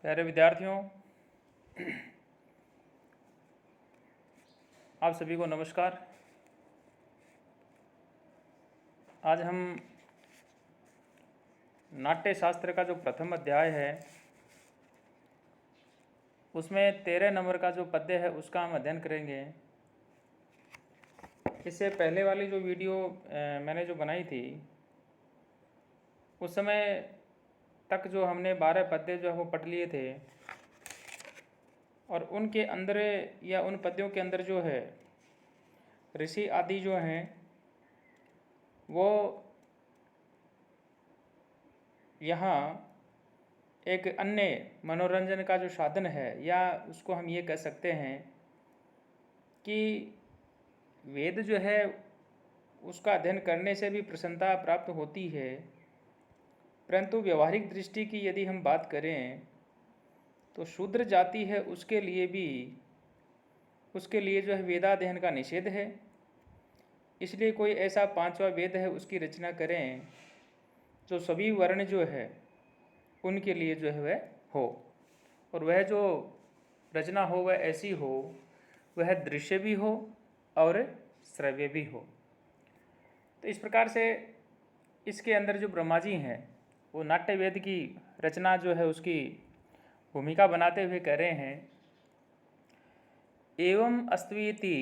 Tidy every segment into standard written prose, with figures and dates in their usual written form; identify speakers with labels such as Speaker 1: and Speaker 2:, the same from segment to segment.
Speaker 1: प्यारे विद्यार्थियों, आप सभी को नमस्कार। आज हम नाट्य शास्त्र का जो प्रथम अध्याय है उसमें 13 नंबर का जो पद्य है उसका हम अध्ययन करेंगे। इससे पहले वाली जो वीडियो मैंने जो बनाई थी उस समय तक जो हमने 12 पद्य जो है वो पढ़ लिए थे, और उनके अंदर या उन पद्यों के अंदर जो है ऋषि आदि जो हैं वो यहाँ एक अन्य मनोरंजन का जो साधन है, या उसको हम ये कह सकते हैं कि वेद जो है उसका अध्ययन करने से भी प्रसन्नता प्राप्त होती है, परंतु व्यवहारिक दृष्टि की यदि हम बात करें तो शूद्र जाति है उसके लिए जो है वेदाध्ययन का निषेध है। इसलिए कोई ऐसा 5वां वेद है उसकी रचना करें जो सभी वर्ण जो है उनके लिए जो है वह हो, और वह जो रचना हो वह ऐसी हो, वह दृश्य भी हो और श्रव्य भी हो। तो इस प्रकार से इसके अंदर जो ब्रह्मा जी हैं वो नाट्य वेद की रचना जो है उसकी भूमिका बनाते हुए कह रहे हैं, एवं अस्त्वीति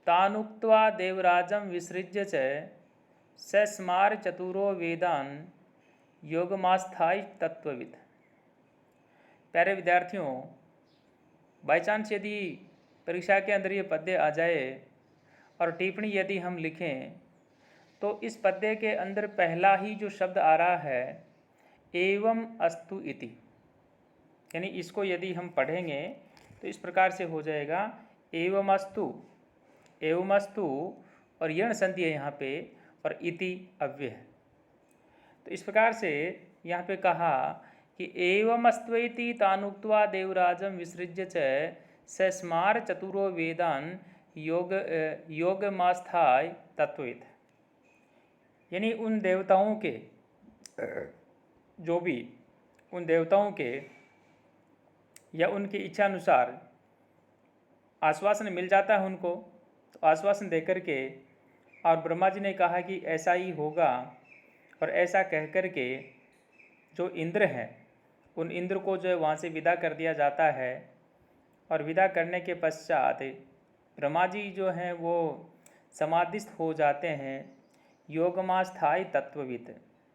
Speaker 1: तानुक्त्वा देवराजं विसृज्य च सस्मार चतुरो वेदान योगमास्थाय तत्वविद। प्यारे विद्यार्थियों, बाई चांस यदि परीक्षा के अंदर ये पद्य आ जाए और टिप्पणी यदि हम लिखें तो इस पद्य के अंदर पहला ही जो शब्द आ रहा है एवं अस्तु इति, यानी इसको यदि हम पढ़ेंगे तो इस प्रकार से हो जाएगा एवं अस्तु और यण संधि है यहाँ पे, और इति अव्यय है। तो इस प्रकार से यहाँ पे कहा कि एवं अस्त्वेति तानुक्त्वा देवराजं विसृज्य च सस्मार चतुरो वेदान योगमास्थाय तत्वविद, यानी उन देवताओं के या उनकी इच्छा अनुसार आश्वासन मिल जाता है उनको, तो आश्वासन देकर के और ब्रह्मा जी ने कहा कि ऐसा ही होगा, और ऐसा कह कर के जो इंद्र हैं उन इंद्र को जो है वहाँ से विदा कर दिया जाता है, और विदा करने के पश्चात ब्रह्मा जी जो हैं वो समाधिस्थ हो जाते हैं योगमास्थाय तत्वविद,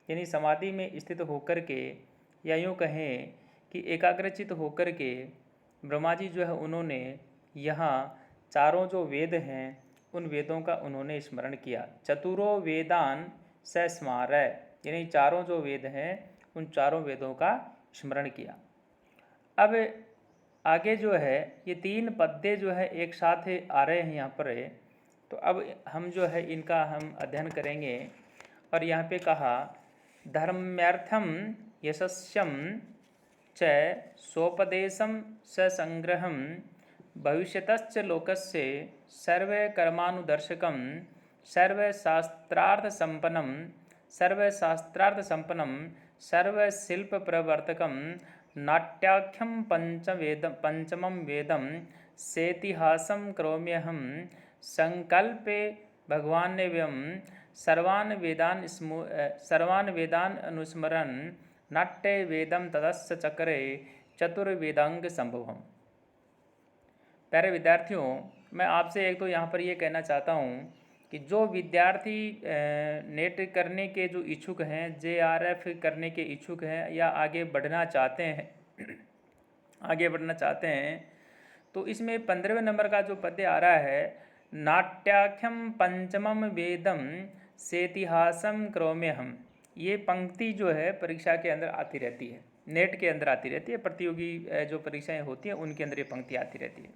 Speaker 1: यानी समाधि में स्थित होकर के, या यूँ कहें कि एकाग्रचित होकर के ब्रह्मा जी जो है उन्होंने यहाँ चारों जो वेद हैं उन वेदों का उन्होंने स्मरण किया। चतुरो वेदान सस्मारय, यानी चारों जो वेद हैं उन चारों वेदों का स्मरण किया। अब आगे जो है ये 3 पद्य जो है एक साथ आ रहे हैं यहाँ पर, तो अब हम जो है इनका हम अध्ययन करेंगे। और यहाँ पे कहा धर्म्यर्थम यशस्यम च सोपदेशम ससंग्रहम भविष्यतश्च लोकस्य सर्वकर्मानुदर्शकं सर्वशास्त्रार्थसंपन्नं सर्वशिल्पप्रवर्तकं नाट्याख्यं पंचमं वेदं सेतिहासं करोम्यहं संकल्पे भगवान्यवं सर्वान् वेदान् अनुस्मरन् नाट्ये वेदं ततश्च चक्रे चतुर्वेदांग संभवम्। प्यारे विद्यार्थियों, मैं आपसे एक तो यहाँ पर ये कहना चाहता हूँ कि जो विद्यार्थी नेट करने के जो इच्छुक हैं, JRF करने के इच्छुक हैं, या आगे बढ़ना चाहते हैं तो इसमें 15वें नंबर का जो पद्य आ रहा है नाट्याख्यम पंचमम वेदम सेतिहासम करोम्यहम, ये पंक्ति जो है परीक्षा के अंदर आती रहती है, नेट के अंदर आती रहती है, प्रतियोगी जो परीक्षाएं होती हैं उनके अंदर ये पंक्ति आती रहती है।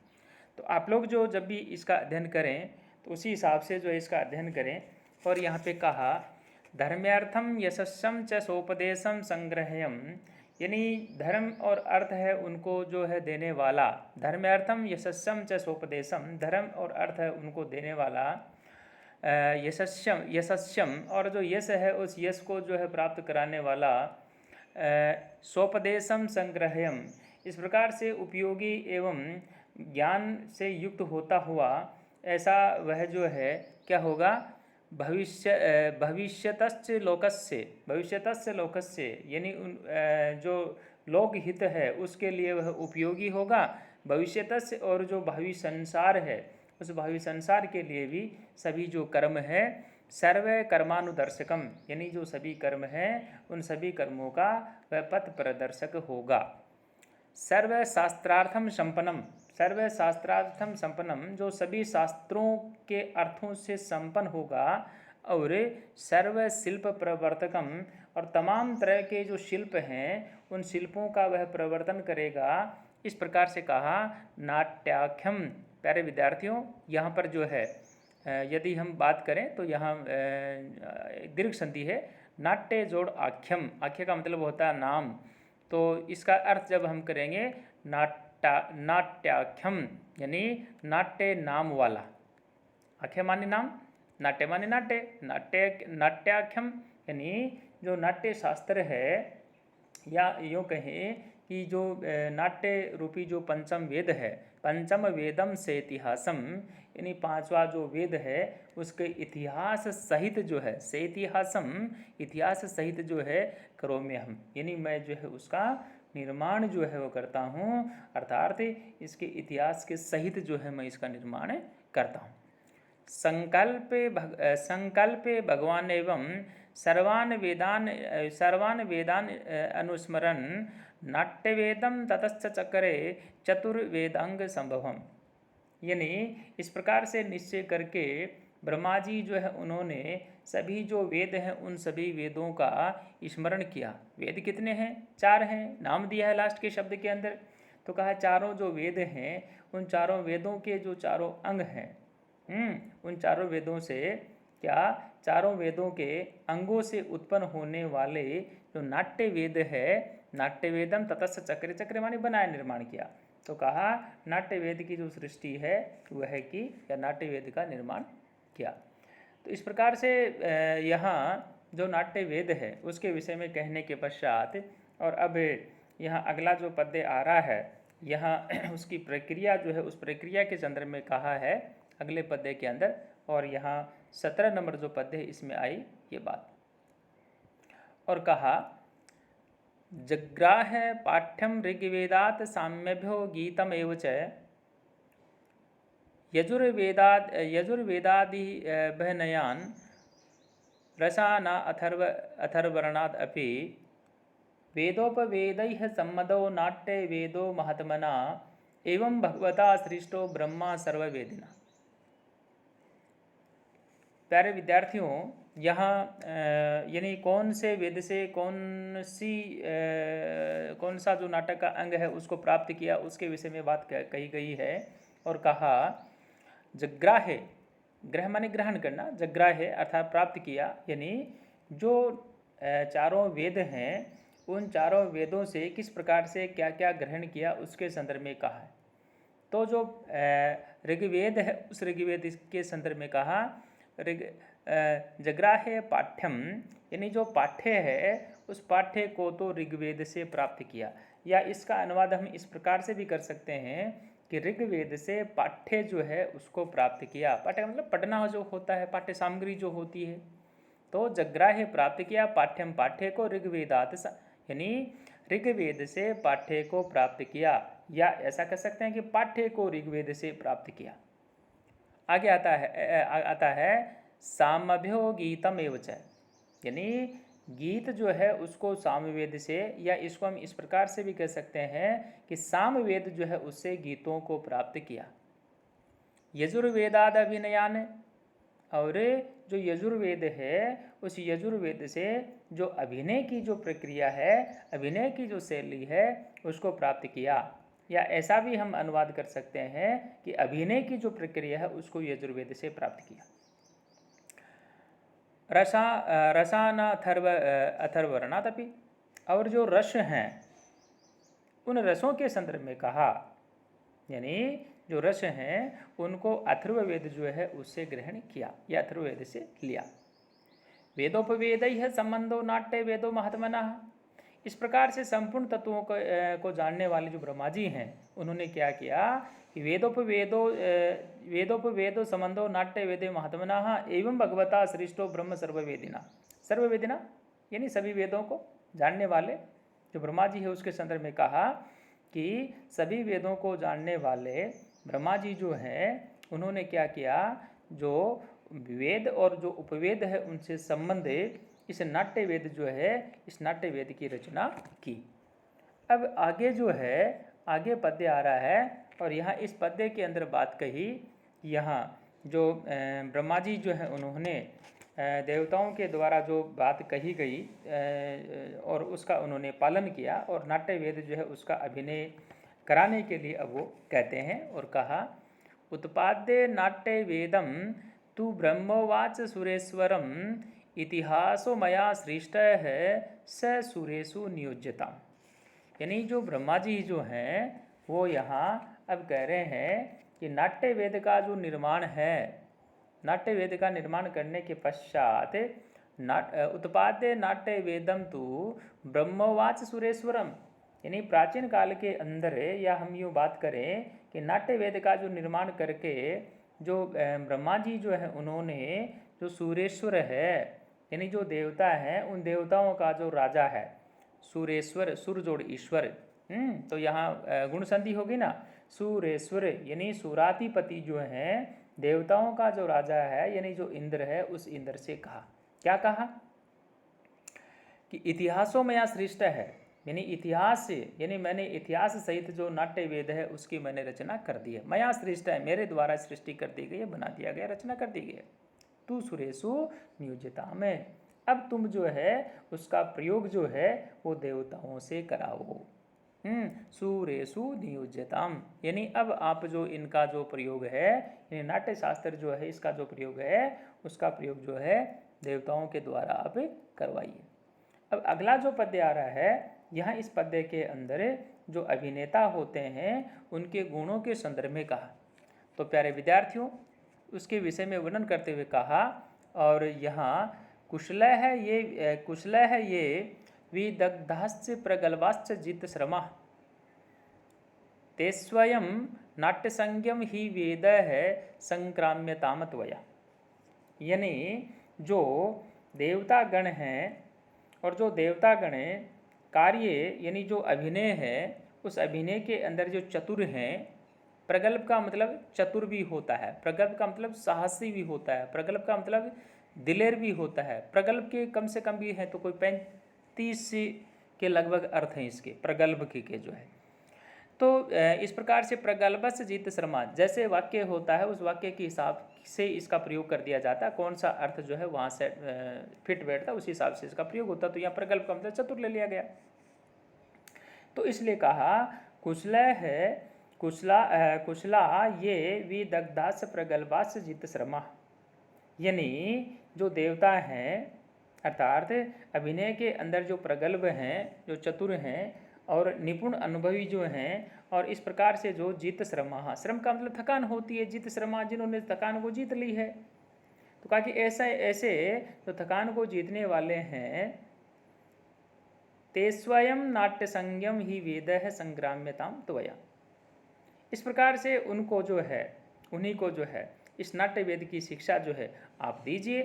Speaker 1: तो आप लोग जो जब भी इसका अध्ययन करें तो उसी हिसाब से जो है इसका अध्ययन करें। और यहाँ पे कहा धर्म्यार्थम यशस्यम च सोपदेशम संग्रह्यम, यानी धर्म और अर्थ है उनको जो है देने वाला, धर्म्यार्थम यशस्यम च सोपदेशम, धर्म और अर्थ है उनको देने वाला, यशस्यम और जो यश है उस यश को जो है प्राप्त कराने वाला स्वोपदेशम संग्रहयम, इस प्रकार से उपयोगी एवं ज्ञान से युक्त होता हुआ ऐसा वह जो है क्या होगा, भविष्यतस्य लोकस्य यानी जो लोक हित है उसके लिए वह उपयोगी होगा, भविष्यतस्य और जो भावी संसार है उस भावी संसार के लिए भी सभी जो कर्म है सर्व कर्मानुदर्शकम यानी जो सभी कर्म हैं उन सभी कर्मों का वह पथ प्रदर्शक होगा। सर्वशास्त्रार्थम संपन्नम, सर्वशास्त्रार्थम संपन्नम जो सभी शास्त्रों के अर्थों से संपन्न होगा, और सर्व शिल्प प्रवर्तकम और तमाम तरह के जो शिल्प हैं उन शिल्पों का वह प्रवर्तन करेगा। इस प्रकार से कहा नाट्याख्यम। प्यारे विद्यार्थियों, यहाँ पर जो है यदि हम बात करें तो यहाँ दीर्घ संधि है, नाट्य जोड़ आख्यम, आख्य का मतलब होता है नाम, तो इसका अर्थ जब हम करेंगे नाट्याख्यम यानी नाट्य नाम वाला, आख्य माने नाम, नाट्य माने नाट्य, नाट्याख्यम यानी जो नाट्य शास्त्र है, या यूँ कहें कि जो नाट्य रूपी जो पंचम वेद है, पंचम वेदम से इतिहासम यानी पांचवा जो वेद है उसके इतिहास सहित जो है, से इतिहासम इतिहास सहित जो है करोम्य हम यानी मैं जो है उसका निर्माण जो है वो करता हूँ, अर्थात इसके इतिहास के सहित जो है मैं इसका निर्माण करता हूँ। संकल्पे भगवान एवं सर्वान वेदान अनुस्मरण नाट्यवेदम ततश्च चक्रे चतुर्वेदांग संभवम, यानी इस प्रकार से निश्चय करके ब्रह्मा जी जो है उन्होंने सभी जो वेद हैं उन सभी वेदों का स्मरण किया। वेद कितने हैं? 4 हैं, नाम दिया है लास्ट के शब्द के अंदर, तो कहा चारों जो वेद हैं उन चारों वेदों के जो चारों अंग हैं, उन चारों वेदों से क्या, चारों वेदों के अंगों से उत्पन्न होने वाले जो नाट्य वेद है, नाट्य वेदम ततस्थ चक्र, चक्र माने बनाया, निर्माण किया, तो कहा नाट्य वेद की जो सृष्टि है वह की, या नाट्य वेद का निर्माण किया। तो इस प्रकार से यहाँ जो नाट्य वेद है उसके विषय में कहने के पश्चात, और अब यहाँ अगला जो पद्य आ रहा है यहाँ उसकी प्रक्रिया जो है उस प्रक्रिया के संदर्भ में कहा है अगले पद्य के अंदर, और यहाँ 17 नंबर जो पद्य है इसमें आई ये बात, और कहा जग्राह पाठ्यम ऋग्वेदात साम्यभ्यो गीतम एव च यजुर्वेदादि बहनयान रसाना अथर्वरणाद अपि वेदोपवेदैः सम्मदो नाट्य वेदो महात्मना एवं भगवता सृष्टो ब्रह्मा सर्ववेदिना। प्यारे विद्यार्थियों, यहाँ यानी कौन से वेद से कौन सा जो नाटक का अंग है उसको प्राप्त किया उसके विषय में बात कही गई है, और कहा जग्राहे, ग्रह माने ग्रहण करना, जग्राहे अर्थात प्राप्त किया, यानी जो चारों वेद हैं उन चारों वेदों से किस प्रकार से क्या क्या ग्रहण किया उसके संदर्भ में कहा है। तो जो ऋग्वेद है उस ऋग्वेद के संदर्भ में कहा जग्राहे पाठ्यम, यानी जो पाठ्य है उस पाठ्य को तो ऋग्वेद से प्राप्त किया, या इसका अनुवाद हम इस प्रकार से भी कर सकते हैं कि ऋग्वेद से पाठ्य जो है उसको प्राप्त किया। पाठ्य मतलब पढ़ना जो होता है, पाठ्य सामग्री जो होती है, तो जग्राहे प्राप्त किया पाठ्यम, पाठ्य को ऋग्वेदात यानी ऋग्वेद से पाठ्य को प्राप्त किया, या ऐसा कह सकते हैं कि पाठ्य को ऋग्वेद से प्राप्त किया। आगे आता है सामभ्यो गीतम एव च, यानी गीत जो है उसको सामवेद से, या इसको हम इस प्रकार से भी कह सकते हैं कि सामवेद जो है उससे गीतों को प्राप्त किया। यजुर्वेदाद अभिनयान, और जो यजुर्वेद है उस यजुर्वेद से जो अभिनय की जो प्रक्रिया है, अभिनय की जो शैली है उसको प्राप्त किया, या ऐसा भी हम अनुवाद कर सकते हैं कि अभिनय की जो प्रक्रिया है उसको यजुर्वेद से प्राप्त किया। रसान अथर्वरणादपि, और जो रस हैं उन रसों के संदर्भ में कहा, यानी जो रस हैं उनको अथर्ववेद जो है उससे ग्रहण किया या अथर्ववेद से लिया। वेदोपवेद है संबंधो नाट्य वेदो महात्मना, इस प्रकार से संपूर्ण तत्वों को जानने वाले जो ब्रह्मा जी हैं उन्होंने क्या किया कि वेदोपवेदो संबंधो नाट्य वेदे महात्मना एवं भगवता सृष्टो ब्रह्म सर्ववेदिना यानी सभी वेदों को जानने वाले जो ब्रह्मा जी है उसके संदर्भ में कहा कि सभी वेदों को जानने वाले ब्रह्मा जी जो हैं उन्होंने क्या किया, जो वेद और जो उपवेद है उनसे संबंधित इस नाट्य वेद जो है, इस नाट्य वेद की रचना की। अब आगे जो है, आगे पद्य आ रहा है और यहाँ इस पद्य के अंदर बात कही, यहाँ जो ब्रह्मा जी जो है उन्होंने देवताओं के द्वारा जो बात कही गई और उसका उन्होंने पालन किया और नाट्य वेद जो है उसका अभिनय कराने के लिए अब वो कहते हैं और कहा, उत्पाद्य नाट्य वेदम तु ब्रह्मवाच सुरेश्वरम इतिहासो मया सृष्ट है स सुरेशु नियोज्यता। यानी जो ब्रह्मा जी जो हैं वो यहाँ अब कह रहे हैं कि नाट्य वेद का जो निर्माण है, नाट्य वेद का निर्माण करने के पश्चात उत्पाद्य नाट्य वेदम तु ब्रह्मवाच सुरेश्वरम, यानी प्राचीन काल के अंदर या हम यूँ बात करें कि नाट्य वेद का जो निर्माण करके जो ब्रह्मा जी जो है उन्होंने जो सुरेश्वर है यानी जो देवता है उन देवताओं का जो राजा है सुरेश्वर, सुर जोड़ ईश्वर, तो यहाँ गुण संधि होगी ना, सुरेश्वर यानी सुराधिपति जो हैं देवताओं का जो राजा है यानी जो इंद्र है, उस इंद्र से कहा, क्या कहा कि इतिहासों में यहाँ सृष्ट है, यानी इतिहास से, यानी मैंने इतिहास सहित जो नाट्य वेद है उसकी मैंने रचना कर दी है। मया सृष्ट है, मेरे द्वारा सृष्टि कर दी गई है, बना दिया गया, रचना कर दी गई है। तू सुरेशु नियोज्यता में, अब तुम जो है उसका प्रयोग जो है वो देवताओं से कराओ। सुरेशु नियोज्यताम, यानी अब आप जो इनका जो प्रयोग है, यानी नाट्य शास्त्र जो है इसका जो प्रयोग है उसका प्रयोग जो है देवताओं के द्वारा आप करवाइए। अब अगला जो पद्य आ रहा है, यहाँ इस पद्य के अंदर जो अभिनेता होते हैं उनके गुणों के संदर्भ में कहा। तो प्यारे विद्यार्थियों, उसके विषय में वर्णन करते हुए कहा, और यहाँ कुशल है ये विदग्धाश्च प्रगल्भाश्च जित श्रमा ते स्वयं नाट्य संज्ञम ही वेद है संक्राम्यताम त्वया। यानी जो देवता गण हैं और जो देवता गण कार्य यानी जो अभिनय है उस अभिनय के अंदर जो चतुर हैं, प्रगल्भ का मतलब चतुर भी होता है, प्रगल्भ का मतलब साहसी भी होता है, प्रगल्भ का मतलब दिलेर भी होता है, प्रगल्भ के कम से कम भी हैं तो कोई 35 के लगभग अर्थ हैं इसके प्रगल्भ के जो है। तो इस प्रकार से प्रगल्भस्य जित श्रमा जैसे वाक्य होता है उस वाक्य के हिसाब से इसका प्रयोग कर दिया जाता है, कौन सा अर्थ जो है वहाँ से फिट बैठता है उसी हिसाब से इसका प्रयोग होता है। तो यहाँ प्रगल्भ का मतलब चतुर ले लिया गया। तो इसलिए कहा कुशला ये विदग्धास प्रगल्भास जित श्रमा, यानी जो देवता हैं अर्थात अभिनय के अंदर जो प्रगल्भ हैं, जो चतुर हैं और निपुण अनुभवी जो हैं, और इस प्रकार से जो जीत श्रमा, श्रम का मतलब थकान होती है, जीत श्रमा जिन्होंने थकान को जीत ली है। तो कहा कि ऐसे जो थकान को जीतने वाले हैं ते स्वयं नाट्य संज्ञम ही वेद है संग्राम्यताम त्वया। इस प्रकार से उनको जो है, उन्हीं को जो है इस नाट्य वेद की शिक्षा जो है आप दीजिए।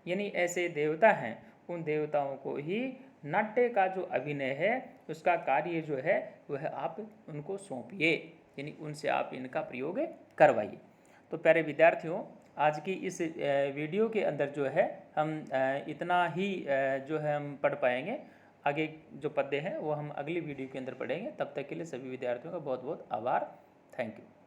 Speaker 1: यानी ऐसे देवता हैं, उन देवताओं को ही नाट्य का जो अभिनय है उसका कार्य जो है वह आप उनको सौंपिए, यानी उनसे आप इनका प्रयोग करवाइए। तो प्यारे विद्यार्थियों, आज की इस वीडियो के अंदर जो है हम इतना ही जो है हम पढ़ पाएंगे। आगे जो पद्य हैं वो हम अगली वीडियो के अंदर पढ़ेंगे। तब तक के लिए सभी विद्यार्थियों का बहुत बहुत आभार। Thank you.